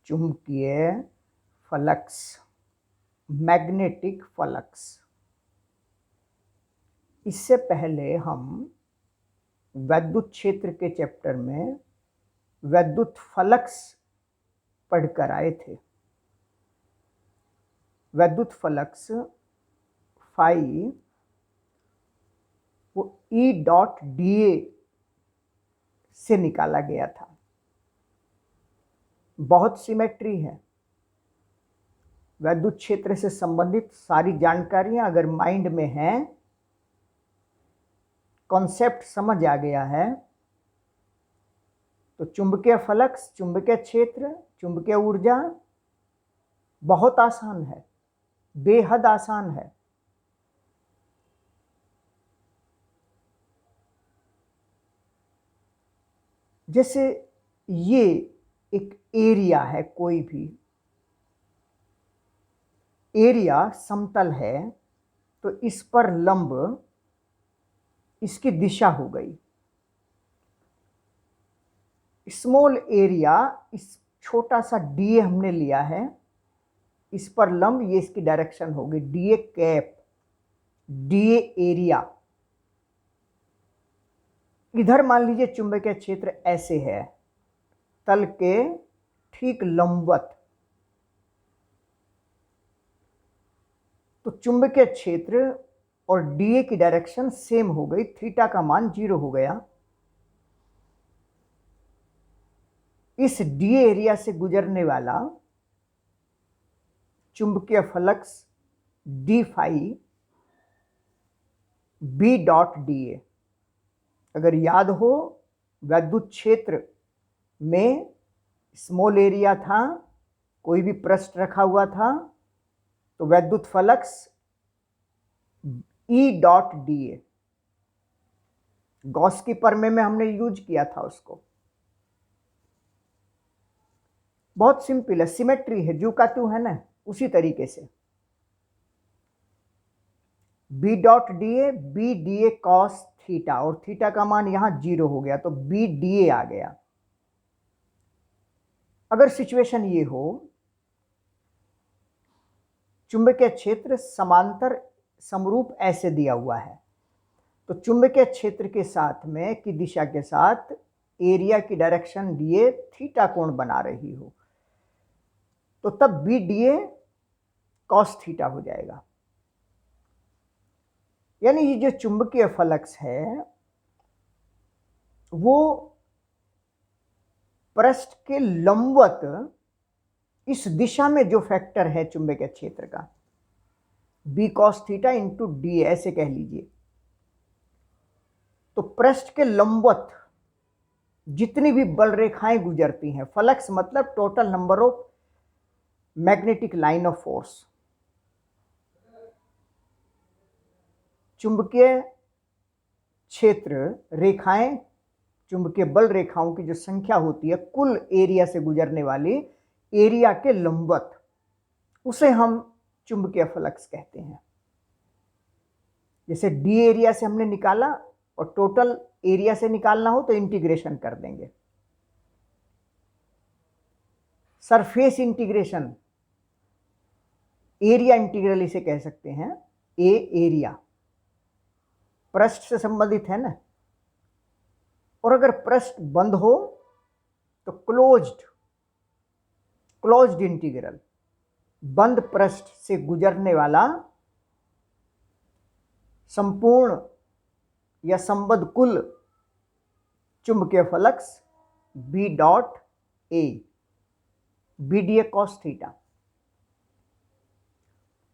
चुंबकीय flux, magnetic flux. इससे पहले हम वैद्युत क्षेत्र के चैप्टर में वैद्युत फ्लक्स पढ़कर आए थे। वैद्युत फ्लक्स फाई वो E.dA से निकाला गया था। बहुत सिमेट्री है। वैद्युत क्षेत्र से संबंधित सारी जानकारियां अगर माइंड में हैं, कॉन्सेप्ट समझ आ गया है, तो चुंबकीय फ्लक्स, चुंबकीय क्षेत्र, चुंबकीय ऊर्जा बहुत आसान है, बेहद आसान है। जैसे ये एक एरिया है, कोई भी एरिया समतल है तो इस पर लंब इसकी दिशा हो गई। स्मॉल एरिया, इस छोटा सा डीए हमने लिया है, इस पर लंब ये इसकी डायरेक्शन होगी, डीए कैप, डीए एरिया। इधर मान लीजिए चुंबकीय क्षेत्र ऐसे है, तल के ठीक लंबवत, तो चुंबकीय क्षेत्र और डीए की डायरेक्शन सेम हो गई, थीटा का मान 0 हो गया। इस डीए एरिया से गुजरने वाला चुंबकीय फ्लक्स डी फाई B.dA। अगर याद हो, वैद्युत क्षेत्र में स्मॉल एरिया था, कोई भी पृष्ठ रखा हुआ था, तो वैद्युत फ्लक्स E.dA, गॉस की प्रमेय में हमने यूज किया था उसको। बहुत सिंपल है, सिमेट्री है, जू का तू है ना, उसी तरीके से B.dA, B.dA cos थीटा, और थीटा का मान यहां 0 हो गया तो B.dA आ गया। अगर सिचुएशन ये हो, चुंबकीय क्षेत्र समांतर समरूप ऐसे दिया हुआ है, तो चुंबकीय क्षेत्र के साथ में की दिशा के साथ एरिया की डायरेक्शन डीए थीटा कोण बना रही हो, तो तब B.dA cos थीटा हो जाएगा। यानी ये जो चुंबकीय फ्लक्स है वो पृष्ठ के लंबवत इस दिशा में जो फैक्टर है चुंबकीय क्षेत्र का, B cos theta into D, ऐसे कह लीजिए, तो पृष्ठ के लंबवत जितनी भी बल रेखाएं गुजरती हैं, फ्लक्स मतलब total number of magnetic line of force, चुंबकीय क्षेत्र रेखाएं, चुंबकीय बल रेखाओं की जो संख्या होती है कुल एरिया से गुजरने वाली एरिया के लंबवत, उसे हम चुंबकीय फ्लक्स कहते हैं। जैसे डी एरिया से हमने निकाला और टोटल एरिया से निकालना हो तो इंटीग्रेशन कर देंगे, सरफेस इंटीग्रेशन, एरिया इंटीग्रल इसे कह सकते हैं। ए एरिया पृष्ठ से संबंधित है ना, और अगर पृष्ठ बंद हो तो क्लोज्ड इंटीग्रल, बंद पृष्ठ से गुजरने वाला संपूर्ण या संबद्ध कुल चुंबकीय flux B.A, B.dA cos theta.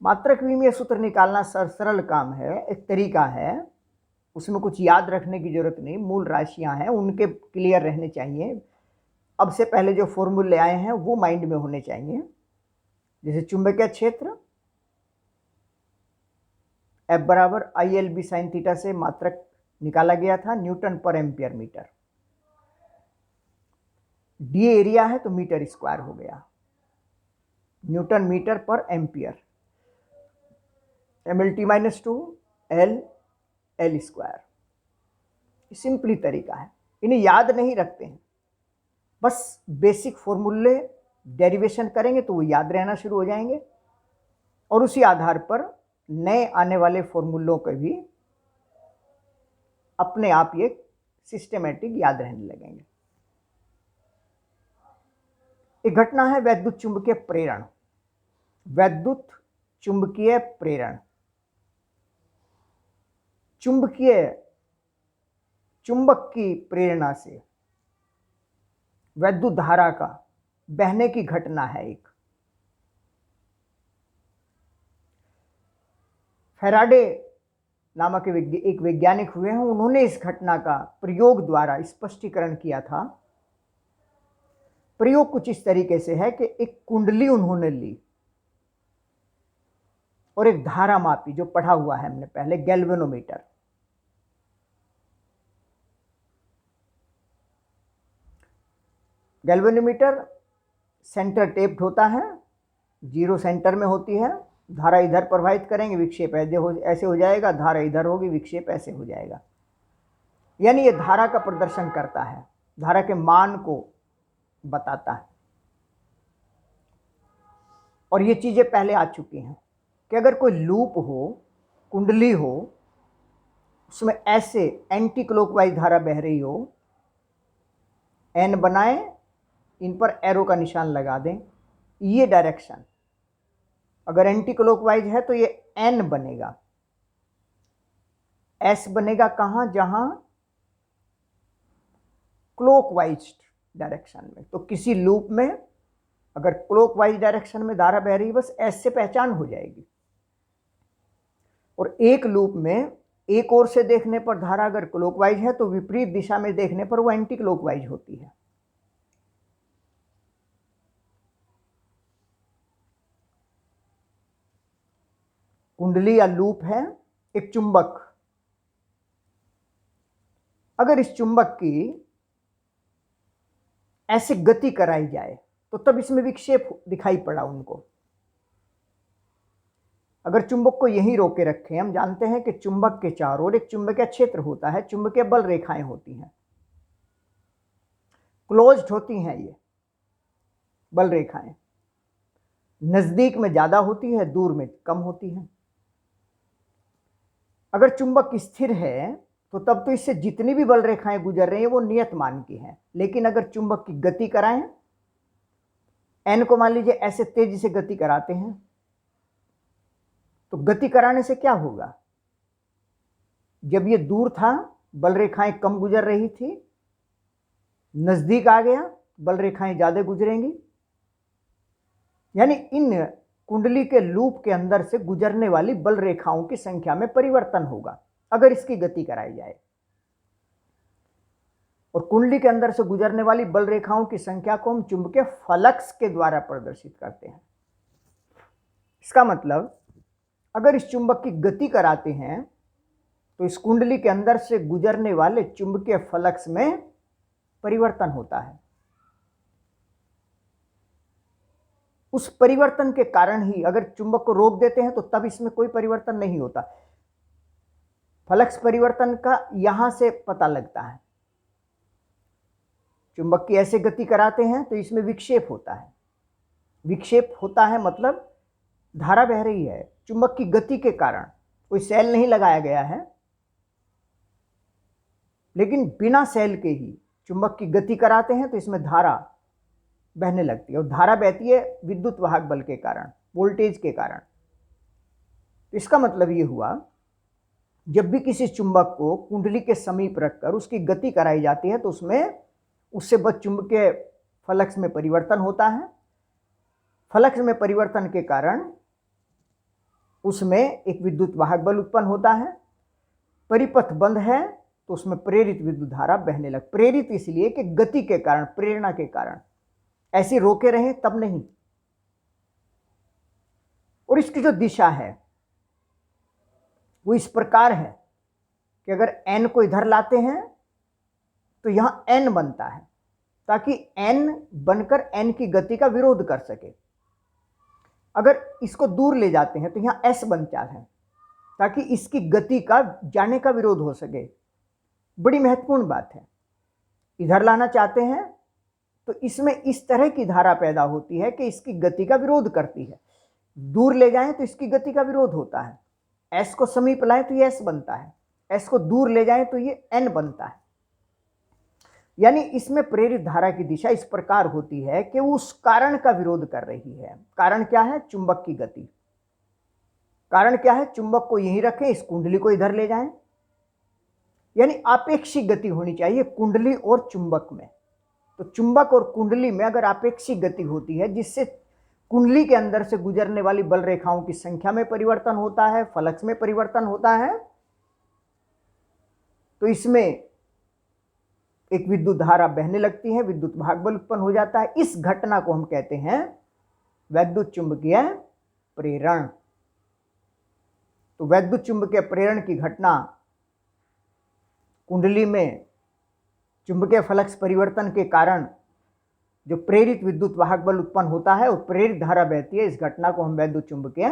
मात्रक विमीय सूत्र निकालना सरल काम है, एक तरीका है, उसमें कुछ याद रखने की जरूरत नहीं, मूल राशियां हैं उनके क्लियर रहने चाहिए। अब से पहले जो फॉर्मूले आए हैं वो माइंड में होने चाहिए। जैसे चुंबकीय क्षेत्र F बराबर ILB साइन थीटा से मात्रक निकाला गया था, न्यूटन पर एम्पियर मीटर। डी एरिया है तो मीटर स्क्वायर हो गया, न्यूटन मीटर पर ampere, MLT-2 L square. Simply तरीका है, इन्हें याद नहीं रखते हैं, बस बेसिक फॉर्मूले डेरिवेशन करेंगे तो वो याद रहना शुरू हो जाएंगे और उसी आधार पर नए आने वाले फॉर्मूलों के भी अपने आप ये सिस्टमेटिक याद रहने लगेंगे। एक घटना है वैद्युत चुंबकीय प्रेरण। वैद्युत चुंबकीय प्रेरण चुंबक की प्रेरणा से वैद्युत धारा का बहने की घटना है। एक फैराडे नामक एक वैज्ञानिक हुए हैं, उन्होंने इस घटना का प्रयोग द्वारा स्पष्टीकरण किया था। प्रयोग कुछ इस तरीके से है कि एक कुंडली उन्होंने ली और एक धारा मापी, जो पढ़ा हुआ है हमने पहले, गैल्वेनोमीटर। गैल्वेनोमीटर सेंटर टेप्ड होता है, जीरो सेंटर में होती है। धारा इधर प्रवाहित करेंगे, विक्षेप ऐसे हो जाएगा, धारा इधर होगी, विक्षेप ऐसे हो जाएगा। यानी ये धारा का प्रदर्शन करता है, धारा के मान को बताता है। और ये चीजें पहले आ चुकी हैं कि अगर कोई लूप हो, कुंडली हो, उसमें ऐसे एंटी क्लॉकवाइज धारा बह रही हो, एन बनाएं, इन पर एरो का निशान लगा दें, ये डायरेक्शन। अगर एंटी क्लॉकवाइज है तो ये एन बनेगा, एस बनेगा कहां? जहां क्लॉकवाइज डायरेक्शन में। तो किसी लूप में अगर क्लॉकवाइज डायरेक्शन में धारा बह रही है, बस एस से पहचान हो जाएगी। और एक लूप में एक ओर से देखने पर धारा अगर क्लॉकवाइज है तो विपरीत दिशा में देखने पर वो एंटी क्लॉकवाइज होती है। कुंडली या लूप है एक चुंबक। अगर इस चुंबक की ऐसे गति कराई जाए तो तब इसमें विक्षेप दिखाई पड़ा उनको। अगर चुंबक को यहीं रोके रखें, हम जानते हैं कि चुंबक के चारों ओर एक चुंबकीय क्षेत्र होता है, चुंबकीय बल रेखाएं होती हैं, क्लोज्ड होती हैं। ये बल रेखाएं नजदीक में ज्यादा होती है, दूर में कम होती हैं। अगर चुंबक स्थिर है तो तब तो इससे जितनी भी बल रेखाएं गुजर रही हैं वो नियत मान की हैं। लेकिन अगर चुंबक की गति कराएं, एन को मान लीजिए ऐसे तेजी से गति कराते हैं, तो गति कराने से क्या होगा? जब ये दूर था बल रेखाएं कम गुजर रही थी, नजदीक आ गया बल रेखाएं ज्यादा गुजरेंगी। यानी इन कुंडली के लूप के अंदर से गुजरने वाली बल रेखाओं की संख्या में परिवर्तन होगा अगर इसकी गति कराई जाए। और कुंडली के अंदर से गुजरने वाली बल रेखाओं की संख्या को हम चुंबकीय फ्लक्स के द्वारा प्रदर्शित करते हैं। इसका मतलब अगर इस चुंबक की गति कराते हैं तो इस कुंडली के अंदर से गुजरने वाले चुंबकीय फ्लक्स में परिवर्तन होता है। उस परिवर्तन के कारण ही अगर चुंबक को रोक देते हैं तो तब इसमें कोई परिवर्तन नहीं होता। फ्लक्स परिवर्तन का यहां से पता लगता है। चुंबक की ऐसे गति कराते हैं तो इसमें विक्षेप होता है। विक्षेप होता है मतलब धारा बह रही है, चुंबक की गति के कारण। कोई सेल नहीं लगाया गया है, लेकिन बिना सेल के ही चुंबक की गति कराते हैं तो इसमें धारा बहने लगती है। और धारा बहती है विद्युत वाहक बल के कारण, वोल्टेज के कारण। इसका मतलब ये हुआ, जब भी किसी चुंबक को कुंडली के समीप रखकर उसकी गति कराई जाती है तो उससे बस चुंबकीय फ्लक्स में परिवर्तन होता है। फ्लक्स में परिवर्तन के कारण उसमें एक विद्युत वाहक बल उत्पन्न होता है। परिपथ बंद है तो उसमें प्रेरित विद्युत धारा बहने लग। प्रेरित इसलिए कि गति के कारण, प्रेरणा के कारण। ऐसे रोके रहे तब नहीं। और इसकी जो दिशा है वो इस प्रकार है कि अगर एन को इधर लाते हैं तो यहां एन बनता है, ताकि एन बनकर एन की गति का विरोध कर सके। अगर इसको दूर ले जाते हैं तो यहां एस बनता है, ताकि इसकी गति का जाने का विरोध हो सके। बड़ी महत्वपूर्ण बात है। इधर लाना चाहते हैं तो इसमें इस तरह की धारा पैदा होती है कि इसकी गति का विरोध करती है। दूर ले जाएं तो इसकी गति का विरोध होता है, एस को समीप लाएं तो ये एस बनता है, एस को दूर ले जाएं तो ये एन बनता है। यानी इसमें प्रेरित धारा की दिशा इस प्रकार होती है कि वो उस कारण का विरोध कर रही है। कारण क्या है? चुंबक की गति। कारण क्या है? चुंबक को यहीं रखें, इस कुंडली को इधर ले जाएं। यानी आपेक्षिक गति होनी चाहिए कुंडली और चुंबक में। तो चुंबक और कुंडली में अगर आपेक्षिक गति होती है, जिससे कुंडली के अंदर से गुजरने वाली बल रेखाओं की संख्या में परिवर्तन होता है, फ्लक्स में परिवर्तन होता है, तो इसमें एक विद्युत धारा बहने लगती है, विद्युत भाग बल उत्पन्न हो जाता है। इस घटना को हम कहते हैं वैद्युत चुंबकीय प्रेरण। तो वैद्युत चुंबकीय प्रेरण की घटना कुंडली में चुंबकीय फ्लक्स परिवर्तन के कारण जो प्रेरित विद्युत वाहक बल उत्पन्न होता है, वो प्रेरित धारा बहती है, इस घटना को हम वैद्युत चुंबकीय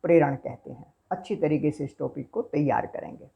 प्रेरण कहते हैं। अच्छी तरीके से इस टॉपिक को तैयार करेंगे।